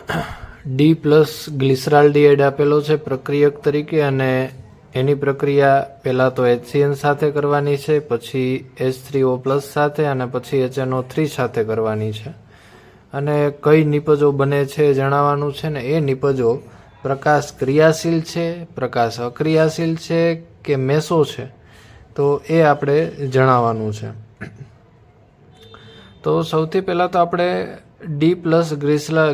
D plus ગ્લિસરાલ્ડિહાઇડ આપેલો છે પ્રક્રિયક તરીકે, અને એની પ્રક્રિયા પહેલાં તો HCN સાથે કરવાની છે, પછી H3O+ સાથે, અને પછી HNO3 સાથે કરવાની છે. અને કઈ નિપજો બને છે જણાવવાનું છે ને. એ નિપજો પ્રકાશ ક્રિયાશીલ છે, પ્રકાશ અક્રિયાશીલ છે કે મેસો છે, તો એ આપણે જણાવવાનું છે. તો સૌથી પહેલાં તો આપણે ડી પ્લસ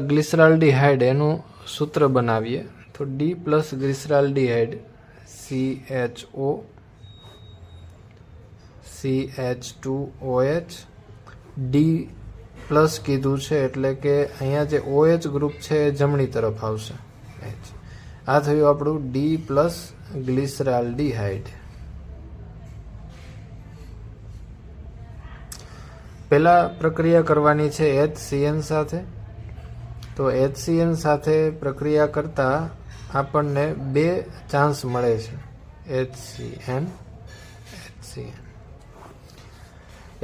ગ્લિસરાલ્ડિહાઇડ એનું સૂત્ર બનાવીએ. તો D plus glyceraldehyde CHO CH2OH D plus કીધું છે એટલે કે અહીંયા જે OH ગ્રુપ છે એ જમણી તરફ આવશે. આ થયું આપણું ડી પ્લસ ગ્લિસરાલ્ડિહાઇડ. પહેલા પ્રક્રિયા કરવાની છે HCN સાથે. તો HCN સાથે પ્રક્રિયા કરતા આપણને 2 ચાન્સ મળે છે.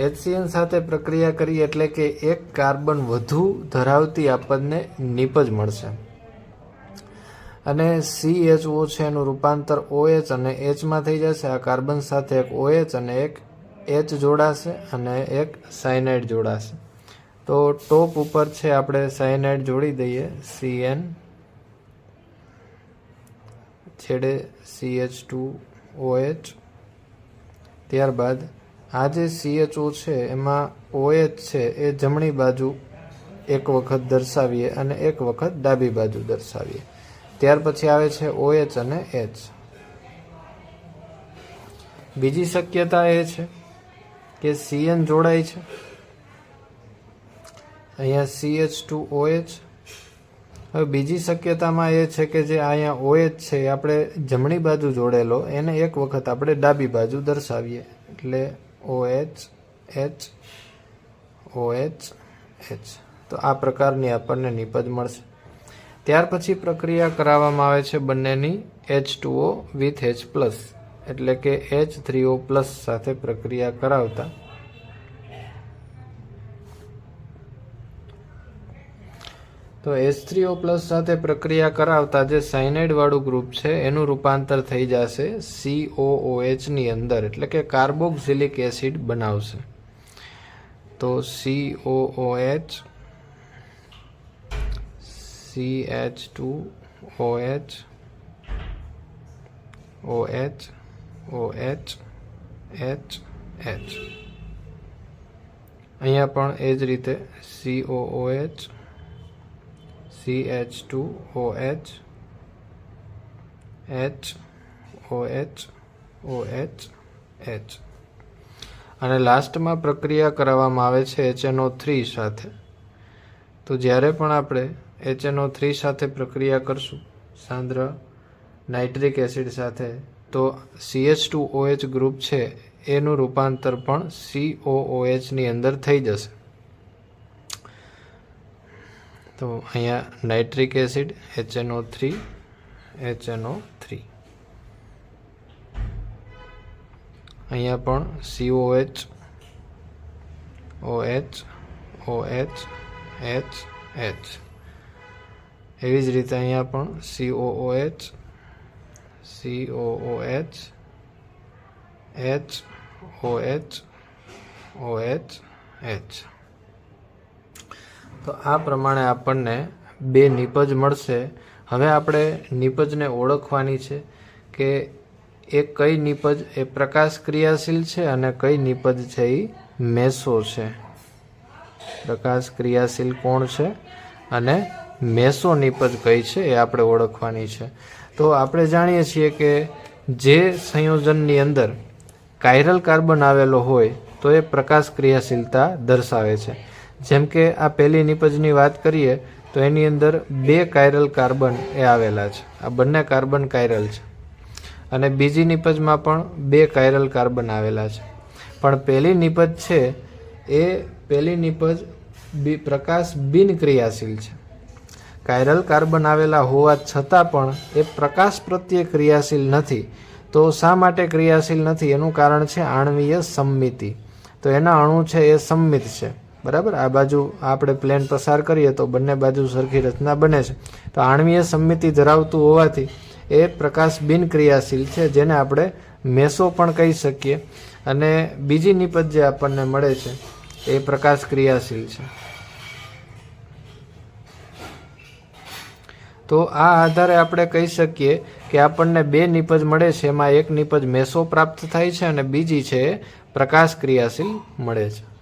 HCN સાથે પ્રક્રિયા કરી એટલે કે 1 કાર્બન વધુ ધરાવતી આપણને નિપજ મળશે. અને CHO છે એનું રૂપાંતર OH અને H માં થઈ જશે. આ કાર્બન સાથે એક OH અને એક H જોડાશે અને એક સાયનાઇડ જોડાશે. તો ટોપ ઉપર છે આપણે સાયનાઇડ જોડી દઈએ CN, છેડે CH2OH. ત્યારબાદ આ જે CHO છે એમાં OH છે એ જમણી બાજુ એક વખત દર્શાવીએ અને એક વખત ડાબી બાજુ દર્શાવીએ. ત્યાર પછી આવે છે OH અને H. બીજી શક્યતા એ છે કે CN જોડાય છે, અહીંયા CH2OH. હવે બીજી શક્યતામાં એ છે કે જે અહીંયા OH છે એ આપણે જમણી બાજુ જોડેલો એને એક વખત આપણે ડાબી બાજુ દર્શાવીએ એટલે OH H OH H. તો આ પ્રકારની આપણને નિપજ મળશે. ત્યાર પછી પ્રક્રિયા કરાવવામાં આવે છે બંનેની H2O with H+, એટલે કે H3O+ સાથે પ્રક્રિયા કરાવતા તો H3O+ સાથે પ્રક્રિયા કરાવતા જે સાયનાઇડ વાળું ગ્રુપ છે એનું રૂપાંતર થઈ જશે COOH ની અંદર, એટલે કે કાર્બોક્સિલિક એસિડ બનાવશે. તો COOH CH2OH OH OH H H. અહીંયા પણ એ જ રીતે COOH CH2OH H OH OH H. અને લાસ્ટમાં પ્રક્રિયા કરાવવામાં આવે છે HNO3 સાથે. તો જ્યારે પણ આપણે HNO3 સાથે પ્રક્રિયા કરશું સાંદ્ર નાઇટ્રિક એસિડ સાથે, તો CH2OH ગ્રુપ છે એનું રૂપાંતર પણ COOH ની અંદર થઈ જશે. તો અહીંયા નાઇટ્રિક એસિડ HNO3 HNO3, અહીંયા પણ COH OH OH H H. એવી જ રીતે અહીંયા પણ COOH COOH H OH OH H. તો આ પ્રમાણે આપણને 2 નિપજ મળશે. હવે આપણે નિપજને ઓળખવાની છે કે એ કઈ નિપજ એ પ્રકાશ ક્રિયાશીલ છે અને કઈ નિપજ છે એ મેસો છે. પ્રકાશ ક્રિયાશીલ કોણ છે અને મેસો નિપજ કઈ છે એ આપણે ઓળખવાની છે. તો આપણે જાણીએ છીએ કે જે સંયોજનની અંદર કાયરલ કાર્બન આવેલો હોય તો એ પ્રકાશ ક્રિયાશીલતા દર્શાવે છે. જેમ કે આ પહેલી નિપજની વાત કરીએ તો એની અંદર 2 કાયરલ કાર્બન એ આવેલા છે. આ બંને કાર્બન કાયરલ છે. અને બીજી નિપજમાં પણ 2 કાયરલ કાર્બન આવેલા છે. પણ પહેલી નિપજ છે એ પહેલી નિપજ પ્રકાશ બિન ક્રિયાશીલ છે. કાયરલ કાર્બન આવેલા હોવા છતાં પણ એ પ્રકાશ પ્રત્યે ક્રિયાશીલ નથી. તો શા માટે ક્રિયાશીલ નથી એનું કારણ છે આણ્વીય સમમિતિ. તો એના અણુ છે એ સમમિત છે, બરાબર. આ બાજુ આપણે પ્લેન પસાર કરીએ તો બંને બાજુ સરખી રચના બને છે. તો આણ્વીય સમમિતિ ધરાવતું હોવાથી એ પ્રકાશ બિન ક્રિયાશીલ છે, જેને આપણે મેસો પણ કહી શકીએ. અને બીજી નિપજ જે આપણને મળે છે એ પ્રકાશ ક્રિયાશીલ છે. તો આ આધારે આપણે કહી શકીએ કે આપણને બે નિપજ મળે છે, એમાં એક નિપજ મેસો પ્રાપ્ત થાય છે અને બીજી છે પ્રકાશ ક્રિયાશીલ મળે છે.